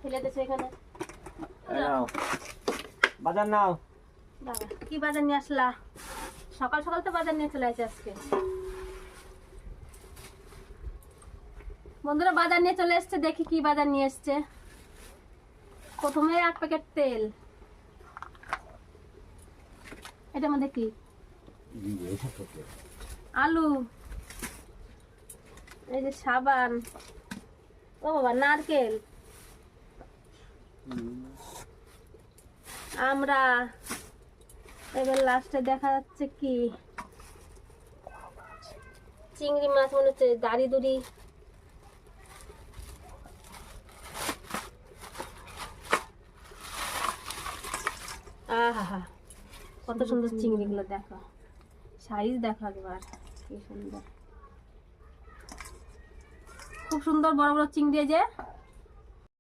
ফেলে দিয়েছে এখানে। নাও বাজার নাও। বাবা কি বাজার নিয়ে আসলা? সকাল সকাল তো বাজার নিয়ে চলে আসছে আজকে। বন্ধুরা বাজার নিয়ে চলে এসছে, দেখি কি বাজার নিয়ে এসছে। প্রথমে 1 প্যাকেট তেল। এটার মধ্যে কি? আলু, এই যে সাবান, ও বাবা নারকেল, আমরা, এবার লাস্টে দেখা যাচ্ছে কি চিংড়ি মাছ, মনে হচ্ছে দাড়ি দুড়ি। আহা কত সুন্দর চিংড়ি গুলো, দেখো সাইজ দেখো একবার, কি সুন্দর, খুব সুন্দর বড় বড় চিংড়ি। যে